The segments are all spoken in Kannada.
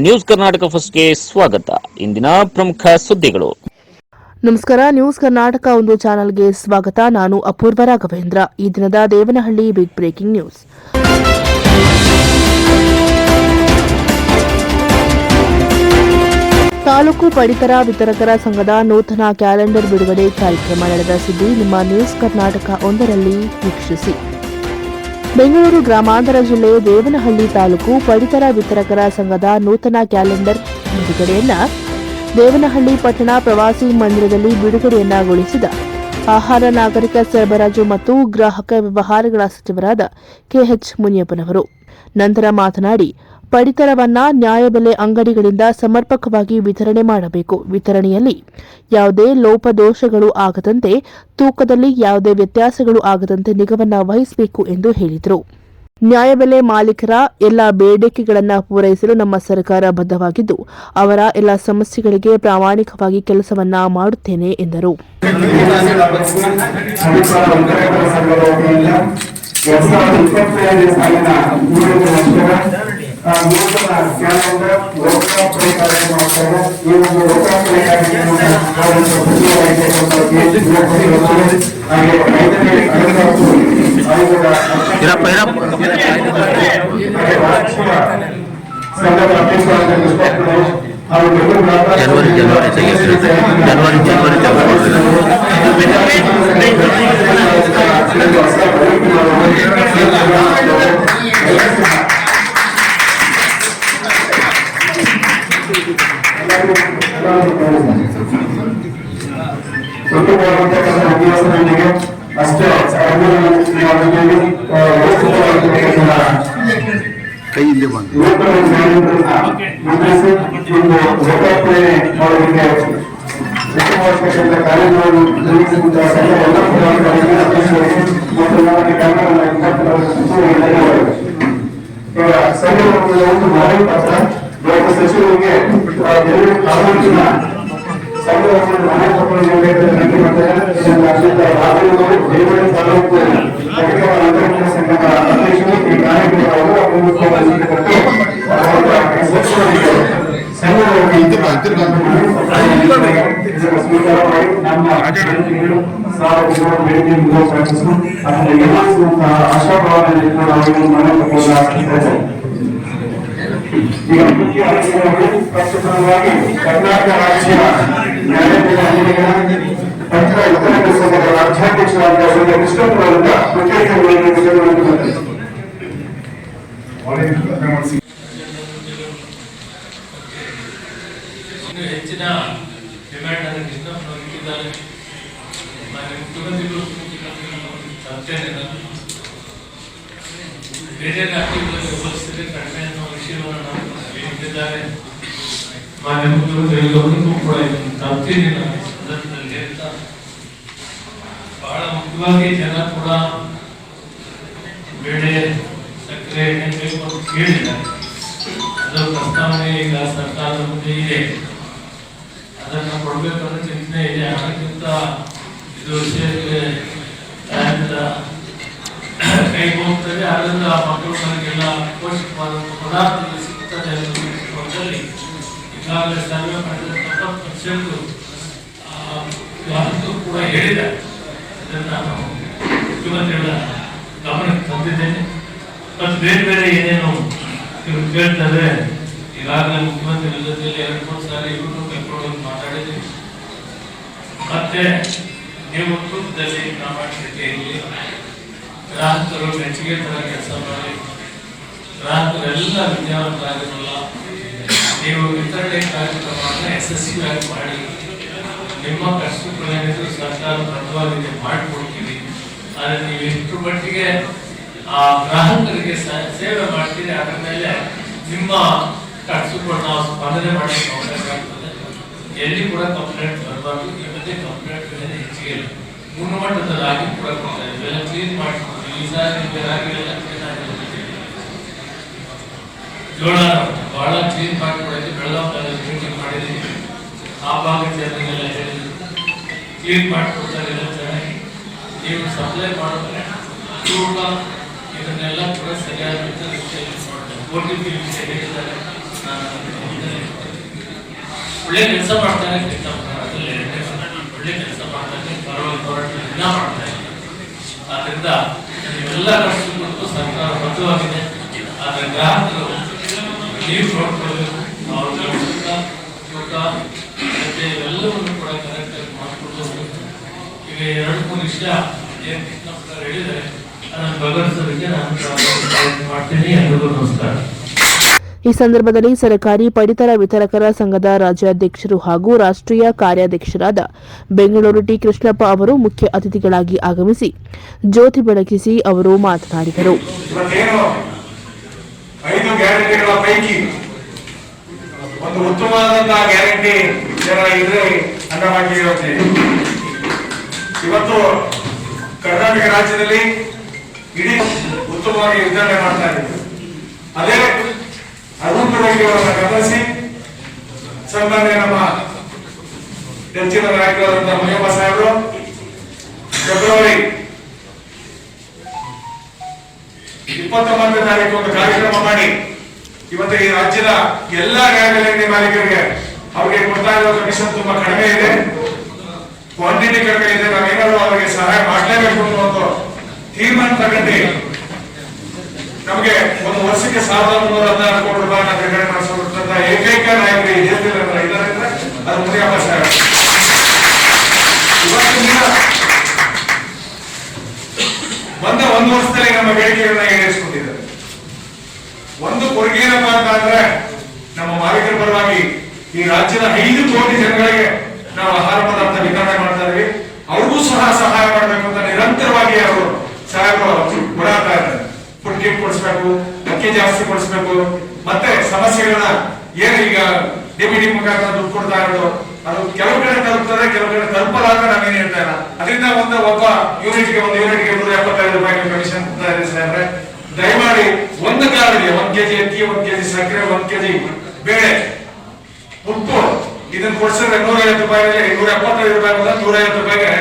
ನ್ಯೂಸ್ ಕರ್ನಾಟಕ ಫಸ್ಟ್ಗೆ ಸ್ವಾಗತ. ಇಂದಿನ ಪ್ರಮುಖ ಸುದ್ದಿಗಳು. ನಮಸ್ಕಾರ. ನ್ಯೂಸ್ ಕರ್ನಾಟಕ ಒಂದು ಚಾನೆಲ್ಗೆ ಸ್ವಾಗತ. ನಾನು ಅಪೂರ್ವ ರಾಘವೇಂದ್ರ. ಈ ದಿನದ ದೇವನಹಳ್ಳಿ ಬಿಗ್ ಬ್ರೇಕಿಂಗ್ ನ್ಯೂಸ್. ತಾಲೂಕು ಪಡಿತರ ವಿತರಕರ ಸಂಘದ ನೂತನ ಕ್ಯಾಲೆಂಡರ್ ಬಿಡುಗಡೆ ಕಾರ್ಯಕ್ರಮ ನಡೆದ ಸುದ್ದಿ ನಿಮ್ಮ ನ್ಯೂಸ್ ಕರ್ನಾಟಕ ಒಂದರಲ್ಲಿ ವೀಕ್ಷಿಸಿ. ಬೆಂಗಳೂರು ಗ್ರಾಮಾಂತರ ಜಿಲ್ಲೆ ದೇವನಹಳ್ಳಿ ತಾಲೂಕು ಪಡಿತರ ವಿತರಕರ ಸಂಘದ ನೂತನ ಕ್ಯಾಲೆಂಡರ್ ಬಿಡುಗಡೆಯನ್ನ ದೇವನಹಳ್ಳಿ ಪಟ್ಟಣ ಪ್ರವಾಸಿ ಮಂದಿರದಲ್ಲಿ ಬಿಡುಗಡೆಯನ್ನಗೊಳಿಸಿದ ಆಹಾರ, ನಾಗರಿಕ ಸರಬರಾಜು ಮತ್ತು ಗ್ರಾಹಕ ವ್ಯವಹಾರಗಳ ಸಚಿವರಾದ ಕೆಎಚ್ ಮುನಿಯಪ್ಪನವರು ನಂತರ ಮಾತನಾಡಿ, ಪಡಿತರವನ್ನ ನ್ಯಾಯಬೆಲೆ ಅಂಗಡಿಗಳಿಂದ ಸಮರ್ಪಕವಾಗಿ ವಿತರಣೆ ಮಾಡಬೇಕು. ವಿತರಣೆಯಲ್ಲಿ ಯಾವುದೇ ಲೋಪದೋಷಗಳು ಆಗದಂತೆ, ತೂಕದಲ್ಲಿ ಯಾವುದೇ ವ್ಯತ್ಯಾಸಗಳು ಆಗದಂತೆ ನಿಗಾವನ್ನ ವಹಿಸಬೇಕು ಎಂದು ಹೇಳಿದರು. ನ್ಯಾಯಬೆಲೆ ಮಾಲೀಕರ ಎಲ್ಲ ಬೇಡಿಕೆಗಳನ್ನು ಪೂರೈಸಲು ನಮ್ಮ ಸರ್ಕಾರ ಬದ್ಧವಾಗಿದ್ದು, ಅವರ ಎಲ್ಲ ಸಮಸ್ಯೆಗಳಿಗೆ ಪ್ರಾಮಾಣಿಕವಾಗಿ ಕೆಲಸವನ್ನ ಮಾಡುತ್ತೇನೆ ಎಂದರು. ಅಷ್ಟೇ ಕೈಯಲ್ಲಿ ಬಂದು ಸಚಿವರಿಗೆ ಕರ್ನಾಟಕ ರಾಜ್ಯ ನ್ಯಾಯಾಲಯದ ಪತ್ರ ವಿತರಣಾ ಸಂಘದ ರಾಜ್ಯಾಧ್ಯಕ್ಷರಾದ ಕೃಷ್ಣಪ್ಪರವರಿಂದ ಹೆಚ್ಚಿನ ಡಿಮ್ಯಾಂಡ್ ಅನ್ನು ಕೃಷ್ಣಪ್ಪನವರು ಇಟ್ಟಿದ್ದಾರೆ. ಮುಖ್ಯಮಂತ್ರಿಗಳು ಬೇರೆ ರಾಜ್ಯಗಳಲ್ಲಿ ಉಪಸ್ಥಿತಿ ಕಡಿಮೆ ಅನ್ನೋ ವಿಷಯವನ್ನು ನಾವು ಹೇಳಿದ್ದಾರೆ. ಮಾನ್ಯ ಮುಖ್ಯಮಂತ್ರಿಗಳಿಗೂ ಕೂಡ ತಪ್ಪಿನಿಲ್ಲ ಸಂದರ್ಭದಲ್ಲಿ ಹೇಳ್ತಾ, ಬಹಳ ಮುಖ್ಯವಾಗಿ ಜನ ಕೂಡ ಬೇಳೆ, ಸಕ್ಕರೆ, ಎಣ್ಣೆ ಬೇಕು ಅಂತ ಕೇಳಿದ್ದಾರೆ. ಅದರ ಪ್ರಸ್ತಾವನೆ ಈಗ ಸರ್ಕಾರದ ಮುಂದೆ ಇದೆ. ಅದನ್ನು ಕೊಡಬೇಕನ್ನೋ ಚಿಂತನೆ ಇದೆ. ಅದಕ್ಕಿಂತ ಇದು ವಿಷಯಕ್ಕೆ ಕೈ ಹೋಗ್ತದೆ. ಅದರಿಂದ ಮಕ್ಕಳು ಮನೆಗೆಲ್ಲ ಪೋಷಕವಾದಂಥ ಪದಾರ್ಥಗಳು ಸಿಗ್ತದೆ ಅನ್ನೋದ್ರಲ್ಲಿ ಈಗಾಗಲೇ ಸರ್ವೆ ಮಾಡಿದಂಥ ಕೂಡ ಹೇಳಿದ್ದಾರೆ. ಅದನ್ನು ನಾನು ಮುಖ್ಯಮಂತ್ರಿಗಳ ಗಮನಕ್ಕೆ ತಂದಿದ್ದೇನೆ. ಮತ್ತು ಬೇರೆ ಬೇರೆ ಏನೇನು ಇವರು ಕೇಳ್ತಾರೆ, ಈಗಾಗಲೇ ಮುಖ್ಯಮಂತ್ರಿಗಳ ಜೊತೆಯಲ್ಲಿ 2-3 ಸಾರಿ ಇವರು ಕರ್ಕೊಂಡು ಮಾತಾಡಿದ್ದೀವಿ. ಮತ್ತೆ ನೀವು ತೂಕದಲ್ಲಿ ಪ್ರಾಮಾಣಿಕತೆಯಲ್ಲಿ ಗ್ರಾಹಕರು ಮೆಚ್ಚುಗೆ ತರ ಕೆಲಸ ಮಾಡಿ, ಗ್ರಾಹಕರೆಲ್ಲ ವಿದ್ಯಾವಂತರಾಗಿರಲ್ಲ. ನೀವು ವಿತರಣೆ ಕಾರ್ಯಕ್ರಮವನ್ನು ಯಶಸ್ವಿಯಾಗಿ ಮಾಡಿ, ನಿಮ್ಮ ಕಷ್ಟಗಳೇನಿದ್ರು ಸರ್ಕಾರ ಬದ್ಧವಾಗಿದೆ ಮಾಡಿಕೊಡ್ತೀವಿ. ಆದರೆ ನೀವು ಎಷ್ಟು ಮಟ್ಟಿಗೆ ಆ ಗ್ರಾಹಕರಿಗೆ ಸೇವೆ ಮಾಡ್ತೀರಿ, ಅದರ ಮೇಲೆ ನಿಮ್ಮ ಕಷ್ಟಗಳು ನಾವು ಸ್ಪಂದನೆ ಮಾಡಲಿಕ್ಕೆ ಅವಕಾಶ ಆಗ್ತದೆ. ಎಲ್ಲಿ ಕೂಡ ಕಂಪ್ಲೇಂಟ್ ಬರಬಾರ್ದು. ಈ ಮಧ್ಯೆ ಕಂಪ್ಲೇಂಟ್ ಹೆಚ್ಚಿಗೆ ಇಲ್ಲ. ಗುಣಮಟ್ಟದ ರಾಗಿ ಕೂಡ ಕೊಡ್ತಾ ಇವೆಲ್ಲ ಕ್ಲೀನ್ ಮಾಡಿಕೊಡ್ತೀವಿ. ಈ ಸಾರಿ ರಾಗಿಗಳೆಲ್ಲ ಜೋಳ ಬಹಳ ಕ್ಲೀನ್ ಮಾಡಿಕೊಡೋಕೆ ಬೆಳಗಾವಿ ಮೀಟಿಂಗ್ ಮಾಡಿದ್ದೀವಿ. ಆ ಭಾಗದ ಜನರಿಗೆಲ್ಲ ಹೇಳಿದ್ರು ಕ್ಲೀನ್ ಮಾಡಿಕೊಡ್ತಾರೆ. ಎಲ್ಲ ಚೆನ್ನಾಗಿ ನೀವು ಸಪ್ಲೈ ಮಾಡಿದ್ರೆ ತೂಕ ಇದನ್ನೆಲ್ಲ ಕೂಡ ಸರಿಯಾದ ರೀತಿಯಲ್ಲಿ OTP ವಿಷಯ ಹೇಳಿದ್ದಾರೆ. ಒಳ್ಳೆ ಕೆಲಸ ಮಾಡ್ತಾರೆ, ಒಳ್ಳೆ ಕೆಲಸ ಮಾಡ್ತಾರೆ, ಪರವಾಗಿ ಹೋರಾಟ ದಿನ ಮಾಡ್ತಾರೆ. ಆದ್ರಿಂದ ಎಲ್ಲ ಕಷ್ಟಕ್ಕೂ ಸರ್ಕಾರ ಬದ್ಧವಾಗಿದೆ. ಆದ್ರೆ ಗ್ರಾಹಕರು ನೀವು ನೋಡ್ಕೊಳ್ಬೇಕು, ಅವ್ರ ತೂಕ ಮತ್ತೆ ಇವೆಲ್ಲವನ್ನು ಕೂಡ ಕರೆಕ್ಟಾಗಿ ಮಾಡಿಕೊಂಡು ಈಗ 2-3 ವಿಷಯ ಏನು ಹೇಳಿದರೆ ಅದನ್ನು ಬಗೆಹರಿಸೋದಕ್ಕೆ ನಾನು ಪ್ರಯತ್ನ ಮಾಡ್ತೀನಿ. ಎಲ್ಲರಿಗೂ ನಮಸ್ಕಾರ. ಈ ಸಂದರ್ಭದಲ್ಲಿ ಸರ್ಕಾರಿ ಪಡಿತರ ವಿತರಕರ ಸಂಘದ ರಾಜ್ಯಾಧ್ಯಕ್ಷರು ಹಾಗೂ ರಾಷ್ಟ್ರೀಯ ಕಾರ್ಯಾಧ್ಯಕ್ಷರಾದ ಬೆಂಗಳೂರು ಟಿ ಕೃಷ್ಣಪ್ಪ ಅವರು ಮುಖ್ಯ ಅತಿಥಿಗಳಾಗಿ ಆಗಮಿಸಿ ಜ್ಯೋತಿ ಬೆಳಗಿಸಿ ಅವರು ಮಾತನಾಡಿದರು. 5 ಗ್ಯಾರಂಟಿಗಳ ಪೈಕಿ ಒಂದು ಉತ್ತಮವಾದಂತಹ ಗ್ಯಾರಂಟಿ ಇದ್ರೆ ಅಂಗವಾಗಿ ಇವತ್ತು ಕರ್ನಾಟಕ ರಾಜ್ಯದಲ್ಲಿ ಇಡೀ ಉತ್ತಮವಾಗಿ ವಿತರಣೆ ಮಾಡ್ತಾ ಇದ್ದೀವಿ. ಅದೇ ಅನುಕೂಲವನ್ನು ಗಮನಿಸಿ ಸನ್ಮಾನ್ಯ ನಮ್ಮ ನೆಚ್ಚಿನ ನಾಯಕರಾದಂತಹ ಮುನಿಯಪ್ಪ ಸಾಹೇಬರು ಫೆಬ್ರವರಿ 29ನೇ ತಾರೀಕು ಒಂದು ಕಾರ್ಯಕ್ರಮ ಮಾಡಿ ಇವತ್ತು ಈ ರಾಜ್ಯದ ಎಲ್ಲಾ ನ್ಯಾಯಾಲಯ ಮಾಲೀಕರಿಗೆ ಅವರಿಗೆ ಕೊಡ್ತಾ ಇರೋ ಕಮಿಷನ್ ತುಂಬಾ ಕಡಿಮೆ ಇದೆ, ಕ್ವಾಂಟಿಟಿ ಕಡಿಮೆ ಇದೆ, ನಾವೇನಾದ್ರೂ ಅವರಿಗೆ ಸಹಾಯ ಮಾಡಲೇಬೇಕು ಅನ್ನೋ ಒಂದು ತೀರ್ಮಾನ ತಗೊಂಡು ನಮಗೆ ಒಂದು ವರ್ಷಕ್ಕೆ 1,316 ಕೋಟಿ ರೂಪಾಯಿ ಬಿಡುಗಡೆ ಮಾಡಿಸುವಂತ ಏಕೈಕ ನಾಯಕರು ಈ ದೇಶದಲ್ಲಿ ಇದ್ದಾರೆ ಅಂದ್ರೆ ಅದು ಮುನಿಯಪ್ಪ ಸಾಹೇಬ್. ಇವತ್ತಿನ ಒಂದು ವರ್ಷದಲ್ಲಿ ನಮ್ಮ ಬೇಡಿಕೆಗಳನ್ನ ಈಡೇರಿಸಿಕೊಂಡಿದ್ದಾರೆ. ಒಂದು ಕೊಡುಗೆ ಏನಪ್ಪಾ ಅಂತಂದ್ರೆ ನಮ್ಮ ಮಾಲೀಕರ ಪರವಾಗಿ ಈ ರಾಜ್ಯದ 5 ಕೋಟಿ ಜನಗಳಿಗೆ ನಾವು ಆಹಾರ ಪದಾರ್ಥ ವಿತರಣೆ ಮಾಡ್ತಾ ಇದೀವಿ. ಅವ್ರಿಗೂ ಸಹ ಸಹಾಯ ಮಾಡಬೇಕು ಅಂತ ನಿರಂತರವಾಗಿ ಅವರು ಸಾಹೇಬರು ಓಡಾಡ್ತಾ ಇದ್ದಾರೆ. ಫುಡ್ ಕಿಟ್ ಕೊಡಿಸ್ಬೇಕು, ಅಕ್ಕಿ ಜಾಸ್ತಿ ಕೊಡಿಸ್ಬೇಕು, ಮತ್ತೆ ಸಮಸ್ಯೆಗಳನ್ನ ಏನು ಈಗ ಡಿಬಿಡಿ ಮುಖಾಂತರ ದುಡ್ಡು ಕೊಡ್ತಾ ಇರೋದು ಅದು ಕೆಲವು ಕಡೆ ತಲುಪ್ತದೆ, ಕೆಲವು ಕಡೆ ತಲುಪಲ್ಲ ಅಂತ ನಾವೇನು ಹೇಳ್ತಾ ಇಲ್ಲ. ಅದರಿಂದ ಒಬ್ಬ ಯೂನಿಟ್ಗೆ 175 ರೂಪಾಯಿ ಕಮಿಷನ್ ಕೊಡ್ತಾ ಇದೆ ಸಾಹೇಬ್ರೆ. ದಯಮಾಡಿ ಒಂದು ಕಾರ್ಡ್ಗೆ 1 ಕೆಜಿ ಅಕ್ಕಿ, 1 ಕೆಜಿ ಸಕ್ಕರೆ, 1 ಕೆಜಿ ಬೇಳೆ, ಉಪ್ಪು ಇದನ್ನು ಕೊಡ್ಸಿದ್ರೆ 150 ರೂಪಾಯಿಗೆ 175 ರೂಪಾಯಿ 150 ರೂಪಾಯಿಗೆ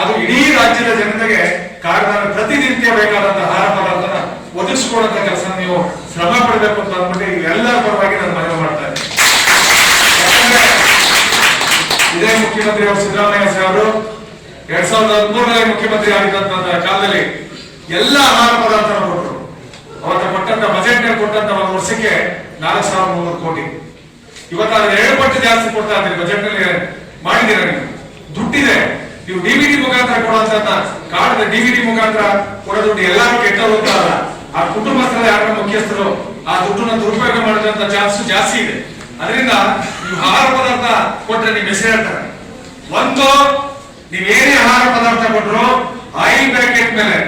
ಅದು ಇಡೀ ರಾಜ್ಯದ ಜನತೆಗೆ ಕಾರ್ಡ್ನ ಪ್ರತಿನಿತ್ಯ ಬೇಕಾದಂತಹ ಆಹಾರ ಪದಾರ್ಥನ ಒದಗಿಸಿಕೊಡುವಂತ ಕೆಲಸ ನೀವು ಶ್ರಮ ಪಡಬೇಕು ಅಂತ ಅಂದ್ಬಿಟ್ಟು ಎಲ್ಲರ ಪರವಾಗಿ ನಾನು ಮನವಿ ಮಾಡ್ತಾ ಇದ್ದೀನಿ. ಇದೇ ಮುಖ್ಯಮಂತ್ರಿ ಅವರು ಸಿದ್ದರಾಮಯ್ಯ ಸಾಹೇಬರು 2013ರಲ್ಲಿ ಮುಖ್ಯಮಂತ್ರಿ ಆಗಿದ್ದಂತ ಕಾಲದಲ್ಲಿ ಎಲ್ಲ ಆಹಾರ ಪದಾರ್ಥ ಕೊಟ್ಟರು. ಅವತ್ತು ಕೊಟ್ಟಂತ ಬಜೆಟ್ ನಲ್ಲಿ ಕೊಟ್ಟಂತ ಒಂದು ವರ್ಷಕ್ಕೆ 4,300 ಕೋಟಿ. ಇವತ್ತು ಅದ್ರ 7 ಪಟ್ಟು ಜಾಸ್ತಿ ಕೊಡ್ತಾ ಇದ್ದೀರಿ. ಬಜೆಟ್ ನಲ್ಲಿ ಮಾಡಿದ್ದೀರ, ನೀವು ದುಡ್ಡಿದೆ. ನೀವು ಡಿಬಿಟಿ ಮುಖಾಂತರ ಕೊಡುವಂತ ಕಾರ್ಡ್ ಡಿಬಿಟಿ ಮುಖಾಂತರ ಕೊಡೋ ದುಡ್ಡು ಎಲ್ಲರೂ ಕೆಟ್ಟವರು ಅಂತ ಅಲ್ಲ, ಆ ಕುಟುಂಬಸ್ಥರ ಯಾರ ಮುಖ್ಯಸ್ಥರು ಆ ದುಡ್ಡನ್ನ ದುರುಪಯೋಗ ಮಾಡಿದಂತ ಚಾನ್ಸ್ ಜಾಸ್ತಿ ಇದೆ. ಅದರಿಂದ ನೀವು ಆಹಾರ ಪದಾರ್ಥ ಕೊಟ್ರೆ ನಿಮ್ ಹೆಸರು ಹೇಳ್ತಾರೆ. ಒಂದು ನೀವೇನೇ ಆಹಾರ ಪದಾರ್ಥ ಕೊಟ್ಟರು ಆಯಿಲ್ ಪ್ಯಾಕೆಟ್ ಮೇಲೆ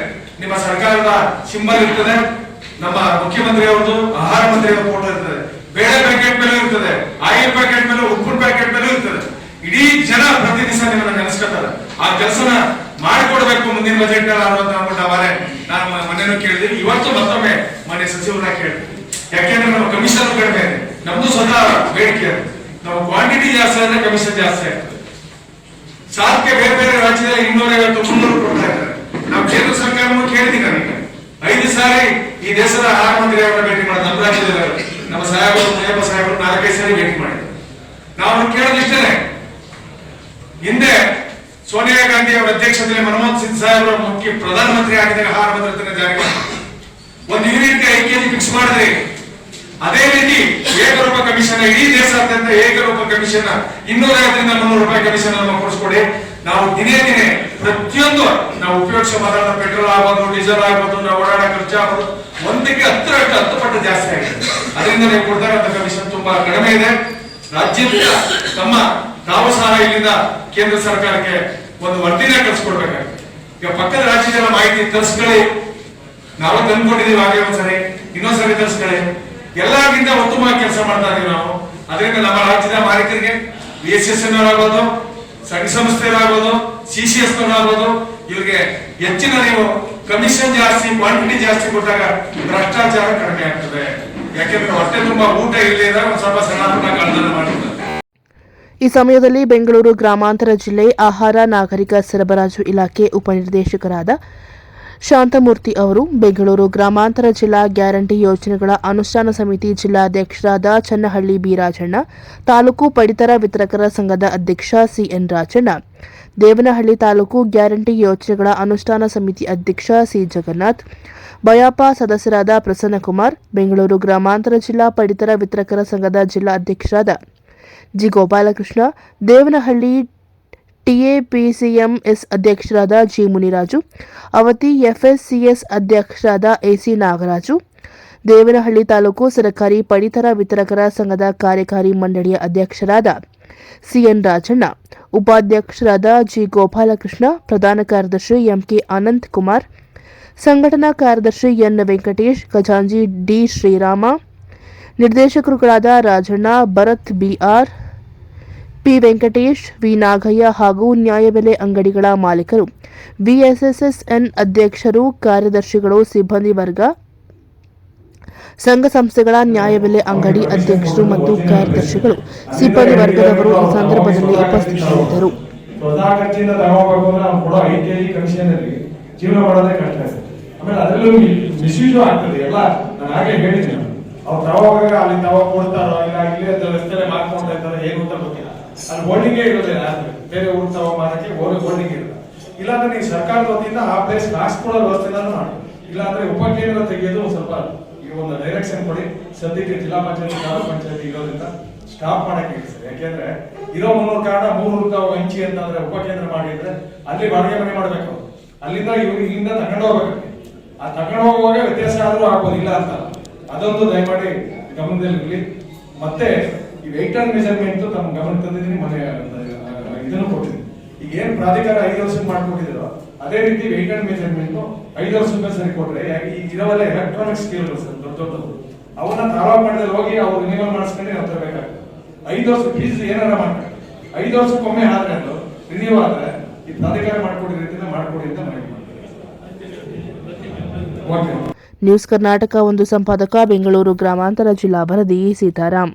ನಿಮ್ಮ ಸರ್ಕಾರದ ಸಿಂಬಲ್ ಇರ್ತದೆ, ನಮ್ಮ ಮುಖ್ಯಮಂತ್ರಿ ಅವರದು, ಆಹಾರ ಮಂತ್ರಿ ಅವರ ಫೋಟೋ ಇರ್ತದೆ, ಬೇಳೆ ಪ್ಯಾಕೆಟ್ ಮೇಲೆ ಇರ್ತದೆ, ಆಯಿಲ್ ಪ್ಯಾಕೆಟ್ ಮೇಲೆ, ಉಪ್ಪಿನ ಪ್ಯಾಕೆಟ್ ಮೇಲೆ ಇರ್ತದೆ. ಇಡೀ ಜನ ಪ್ರತಿ ದಿವಸ ನಿಮ್ಮನ್ನ ನೆನೆಸ್ಕೊತಾರೆ. ಆ ಕೆಲಸನ ಮಾಡಿಕೊಡ್ಬೇಕು ಮುಂದಿನ ಬಜೆಟ್ ನಲ್ಲಿ ನಾನು ಮೊನ್ನೆನೂ ಕೇಳಿದೀನಿ, ಇವತ್ತು ಮತ್ತೊಮ್ಮೆ ಮನೆ ಸಚಿವರನ್ನ ಕೇಳಿದ್ವಿ. ಯಾಕೆಂದ್ರೆ ನಮ್ಮ ಕಮಿಷನ್ ಕಡಿಮೆ ಇದೆ, ನಮ್ದು ಸ್ವತಃ ಬೇಡಿಕೆ. ನಾವು ಕ್ವಾಂಟಿಟಿ ಜಾಸ್ತಿ ಆದ್ರೆ ಕಮಿಷನ್ ಜಾಸ್ತಿ ಆಗ್ತದೆ. ಸಾಧ್ಯ ಬೇರೆ ಬೇರೆ ರಾಜ್ಯದಲ್ಲಿ 250-300 ಕೊಡ್ತಾ ಇದ್ದಾರೆ. ನಾವು ಕೇಂದ್ರ ಸರ್ಕಾರವನ್ನು ಕೇಳಿದ್ದೀವಿ. ನನಗೆ 5 ಸಾರಿ ಈ ದೇಶದ ಆಹಾರ ಮಂತ್ರಿ ಅವರನ್ನ ಭೇಟಿ ಮಾಡಿದ ನಮ್ಮ ರಾಜ್ಯದಲ್ಲಿ ನಮ್ಮ ಸಾಹೇಬರು ಮುನಿಯಪ್ಪ ಸಾಹೇಬರು 4-5 ಸಾರಿ ಭೇಟಿ ಮಾಡಿದ್ರು. ನಾವು ಕೇಳೋದಿಷ್ಟೇ, ಹಿಂದೆ ಸೋನಿಯಾ ಗಾಂಧಿ ಅವರ ಅಧ್ಯಕ್ಷತೆಯಲ್ಲಿ ಮನಮೋಹನ್ ಸಿಂಗ್ ಸಾಹೇಬರು ಮುಖ್ಯ ಪ್ರಧಾನಮಂತ್ರಿ ಆಗಿದ್ದಾಗ ಆಹಾರ ಭದ್ರತೆ ಜಾರಿಗೆ ಒಂದು ಯೂನಿಟ್ಗೆ 5 ಕೆಜಿ ಫಿಕ್ಸ್ ಮಾಡಿದ್ರಿ. ಅದೇ ರೀತಿ ಏಕರೂಪ ಕಮಿಷನ್ ಇಡೀ ದೇಶಾದ್ಯಂತ ಏಕರೂಪ ಕಮಿಷನ್ 250-300 ರೂಪಾಯಿ ಕಮಿಷನ್ ಅನ್ನು ಕೊಡಿಸ್ಕೊಡಿ. ನಾವು ದಿನೇ ದಿನೇ ಪ್ರತಿಯೊಂದು ನಾವು ಉಪಯೋಗಿಸೋ ಪದಾರ್ಥ ಪೆಟ್ರೋಲ್ ಆಗ್ಬೋದು, ಡೀಸೆಲ್ ಆಗ್ಬೋದು, ನಾವು ಓಡಾಡೋ ಖರ್ಚು ಆಗ್ಬೋದು, ಒಂದಕ್ಕೆ 10 ಪಟ್ಟು ಜಾಸ್ತಿ ಆಗಿದೆ. ಅದರಿಂದ ನೀವು ಕೊಡ್ತಾ ಇರೋ ಕಮಿಷನ್ ತುಂಬಾ ಕಡಿಮೆ ಇದೆ. ರಾಜ್ಯದ ತಾವು ಸಹ ಇಲ್ಲಿಂದ ಕೇಂದ್ರ ಸರ್ಕಾರಕ್ಕೆ ಒಂದು ವರದಿನ ಕಳಿಸ್ಕೊಡ್ಬೇಕಾಗುತ್ತೆ. ಈಗ ಪಕ್ಕದ ರಾಜ್ಯದ ಮಾಹಿತಿ ತರಿಸ್ಕೊಳ್ಳಿ, ನಾವು ತಂದ್ಕೊಂಡಿದೀವಿ, ಹಾಗೆ ಒಂದ್ಸರಿ ಇನ್ನೊಂದ್ಸರಿ ತರಿಸ್ಕೊಳ್ಳಿ. ಎಲ್ಲರಿಗಿಂತ ಉತ್ತಮವಾಗಿ ಕೆಲಸ ಮಾಡ್ತಾ ಇದೀವಿ ನಾವು. ಅದರಿಂದ ನಮ್ಮ ರಾಜ್ಯದ ಮಾಲೀಕರಿಗೆ BSS ಆಗ್ಬೋದು, ಸಂಘ ಸಂಸ್ಥೆಗಳಾಗ್ಬೋದು, CCS ಆಗ್ಬೋದು, ಇವ್ರಿಗೆ ಹೆಚ್ಚಿನ ನೀವು ಕಮಿಷನ್ ಜಾಸ್ತಿ, ಕ್ವಾಂಟಿಟಿ ಜಾಸ್ತಿ ಕೊಟ್ಟಾಗ ಭ್ರಷ್ಟಾಚಾರ ಕಡಿಮೆ ಆಗ್ತದೆ. ಯಾಕೆಂದ್ರೆ ಹೊಟ್ಟೆ ತುಂಬಾ ಊಟ ಇಲ್ಲದೆ ಒಂದ್ ಸ್ವಲ್ಪ ಸಣ್ಣ ಪುಟ್ಟ ಕಳ್ಳತನ ಮಾಡಿರ್ತಾರೆ. ಈ ಸಮಯದಲ್ಲಿ ಬೆಂಗಳೂರು ಗ್ರಾಮಾಂತರ ಜಿಲ್ಲೆ ಆಹಾರ ನಾಗರಿಕ ಸರಬರಾಜು ಇಲಾಖೆ ಉಪನಿರ್ದೇಶಕರಾದ ಶಾಂತಮೂರ್ತಿ ಅವರು ಬೆಂಗಳೂರು ಗ್ರಾಮಾಂತರ ಜಿಲ್ಲಾ ಗ್ಯಾರಂಟಿ ಯೋಜನೆಗಳ ಅನುಷ್ಠಾನ ಸಮಿತಿ ಜಿಲ್ಲಾಧ್ಯಕ್ಷರಾದ ಚನ್ನಹಳ್ಳಿ ಬಿ ರಾಜಣ್ಣ, ತಾಲೂಕು ಪಡಿತರ ವಿತರಕರ ಸಂಘದ ಅಧ್ಯಕ್ಷ ಸಿಎನ್ ರಾಜಣ್ಣ, ದೇವನಹಳ್ಳಿ ತಾಲೂಕು ಗ್ಯಾರಂಟಿ ಯೋಜನೆಗಳ ಅನುಷ್ಠಾನ ಸಮಿತಿ ಅಧ್ಯಕ್ಷ ಸಿ ಜಗನ್ನಾಥ್, ಬಯಾಪ ಸದಸ್ಯರಾದ ಪ್ರಸನ್ನಕುಮಾರ್, ಬೆಂಗಳೂರು ಗ್ರಾಮಾಂತರ ಜಿಲ್ಲಾ ಪಡಿತರ ವಿತರಕರ ಸಂಘದ ಜಿಲ್ಲಾ ಅಧ್ಯಕ್ಷರಾದ ಜಿ ಗೋಪಾಲಕೃಷ್ಣ, ದೇವನಹಳ್ಳಿ ಟಿಎಪಿಸಿಎಂಎಸ್ ಅಧ್ಯಕ್ಷರಾದ ಜಿ ಮುನಿರಾಜು, ಅವತಿ ಎಫ್ಎಸ್ಸಿಎಸ್ ಅಧ್ಯಕ್ಷರಾದ ಎಸಿ ನಾಗರಾಜು, ದೇವನಹಳ್ಳಿ ತಾಲೂಕು ಸರ್ಕಾರಿ ಪಡಿತರ ವಿತರಕರ ಸಂಘದ ಕಾರ್ಯಕಾರಿ ಮಂಡಳಿಯ ಅಧ್ಯಕ್ಷರಾದ ಸಿಎನ್ ರಾಜಣ್ಣ, ಉಪಾಧ್ಯಕ್ಷರಾದ ಜಿ ಗೋಪಾಲಕೃಷ್ಣ, ಪ್ರಧಾನ ಕಾರ್ಯದರ್ಶಿ ಎಂಕೆ ಅನಂತ್ ಕುಮಾರ್, ಸಂಘಟನಾ ಕಾರ್ಯದರ್ಶಿ ಎನ್ ವೆಂಕಟೇಶ್, ಖಜಾಂಚಿ ಡಿ ಶ್ರೀರಾಮ, ನಿರ್ದೇಶಕರುಗಳಾದ Rajanna, Bharath BR, P Venkatesh, V Nagaiah ಹಾಗೂ ನ್ಯಾಯಬೆಲೆ ಅಂಗಡಿಗಳ ಮಾಲೀಕರು, ವಿಎಸ್ಎಸ್ಎನ್ ಅಧ್ಯಕ್ಷರು, ಕಾರ್ಯದರ್ಶಿಗಳು, ಸಿಬ್ಬಂದಿ ವರ್ಗ, ಸಂಘ ಸಂಸ್ಥೆಗಳ ನ್ಯಾಯಬೆಲೆ ಅಂಗಡಿ ಅಧ್ಯಕ್ಷರು ಮತ್ತು ಕಾರ್ಯದರ್ಶಿಗಳು, ಸಿಬ್ಬಂದಿ ವರ್ಗದವರು ಈ ಸಂದರ್ಭದಲ್ಲಿ ಉಪಸ್ಥಿತರಿದ್ದರು. ಜೀವನ ಮಾಡೋದೇ ಕಷ್ಟ ಇದೆ. ಆಮೇಲೆ ಅದರಲ್ಲೂ ಮಿಸ್ಯೂಸ್ ಆಗ್ತದೆ. ಎಲ್ಲ ನಾನು ಹಾಗೆ ಹೇಳಿದ್ದೀನಿ, ಅವ್ರು ತವಾಗ ಅಲ್ಲಿ ತವ ಕೊಡ್ತಾರೋ ಇಲ್ಲ ಇಲ್ಲೇ ರಸ್ತೆಲೆ ಮಾಡ್ಕೊಂತ ಇರ್ತಾರೆ, ಏನು ಅಂತ ಗೊತ್ತಿಲ್ಲ. ಅಲ್ಲಿ ಹೋಲ್ಡಿಂಗೇ ಇರೋದಿಲ್ಲ, ಬೇರೆ ಊರು ತವ ಮಾಡೋಕ್ಕೆ ಹೋಲ್ಡಿಂಗ್ ಇರಲ್ಲ. ಇಲ್ಲಾಂದ್ರೆ ನೀವು ಸರ್ಕಾರದ ವತಿಯಿಂದ ಆ ಪ್ಲೇಸ್ ಹಾಕ್ಸ್ಕೊಳ್ಳೋ ವ್ಯವಸ್ಥೆನಾದ್ರು ಮಾಡಿ, ಇಲ್ಲಾಂದ್ರೆ ಉಪಕೇಂದ್ರ ತೆಗೆಯೋದು ಸ್ವಲ್ಪ ಈಗ ಒಂದು ಡೈರೆಕ್ಷನ್ ಕೊಡಿ. ಸದ್ಯಕ್ಕೆ ಜಿಲ್ಲಾ ಪಂಚಾಯತಿ ತಾಲೂಕು ಪಂಚಾಯತಿ ಇರೋದ್ರಿಂದ ಸ್ಟಾಪ್ ಮಾಡಕ್ಕೆ ಸರ್. ಯಾಕೆಂದ್ರೆ ಇರೋ 300 ಕಾರಣ 300 ಹಂಚಿ ಅಂತಂದ್ರೆ ಉಪಕೇಂದ್ರ ಮಾಡಿದ್ರೆ ಅಲ್ಲಿ ಬಾಡಿಗೆ ಮನೆ ಮಾಡ್ಬೇಕು. ಅಲ್ಲಿಂದ ಇಲ್ಲಿಂದ ತಗೊಂಡು ಹೋಗ್ಬೇಕು. ಆ ತಗೊಂಡು ಹೋಗುವಾಗ ವ್ಯತ್ಯಾಸ ಆದ್ರೂ ಆಗ್ಬೋದು, ಇಲ್ಲ ಅಂತ. ಅದೊಂದು ದಯಮಾಡಿ ಗಮನದಲ್ಲಿರಲಿ. ಮತ್ತೆ ಈ ವೆಯ್ಟ್ ಅಂಡ್ ಮೆಜರ್ಮೆಂಟ್ ತಮ್ಮ ಗಮನ ತಂದಿದ್ದೀನಿ, ಮನೆ ಇದನ್ನು ಕೊಟ್ಟಿದ್ದೀನಿ. ಈಗ ಏನ್ ಪ್ರಾಧಿಕಾರ 5 ವರ್ಷಕ್ಕೆ ಮಾಡ್ಕೊಟ್ಟಿದ್ರು, ಅದೇ ರೀತಿ ವೆಯ್ಟ್ ಅಂಡ್ ಮೆಜರ್ಮೆಂಟ್ 5 ವರ್ಷಕ್ಕೆ ಸರಿ ಕೊಟ್ರೆ, ಈಗ ಇರೋವೆಲ್ಲ ಎಲೆಕ್ಟ್ರಾನಿಕ್ ಸ್ಕೇಲ್ಗಳು ಸರ್, ದೊಡ್ಡ ದೊಡ್ಡದು, ಅವನ್ನ ತಾಲೂಕು ಮಟ್ಟದಲ್ಲಿ ಹೋಗಿ ಅವ್ರು ರಿನಿವಲ್ ಮಾಡಿಸ್ಕೊಂಡು ನಾವು ತರಬೇಕಾಗ್ತದೆ. 5 ವರ್ಷ ಫೀಸ್ ಏನಾರ ಮಾಡ್ತಾರೆ, 5 ವರ್ಷಕ್ಕೊಮ್ಮೆ ಆದ್ರೆ ರಿನ್ಯೂ ಆದ್ರೆ ಈ ಪ್ರಾಧಿಕಾರ ಮಾಡ್ಕೊಡಿ ರೀತಿಯಿಂದ ಮಾಡ್ಕೊಡಿ ಅಂತ ಮಾಡಿ. ನ್ಯೂಸ್ ಕರ್ನಾಟಕ ಒಂದು ಸಂಪಾದಕ, ಬೆಂಗಳೂರು ಗ್ರಾಮಾಂತರ ಜಿಲ್ಲಾ ವರದಿ ಸೀತಾರಾಮ್.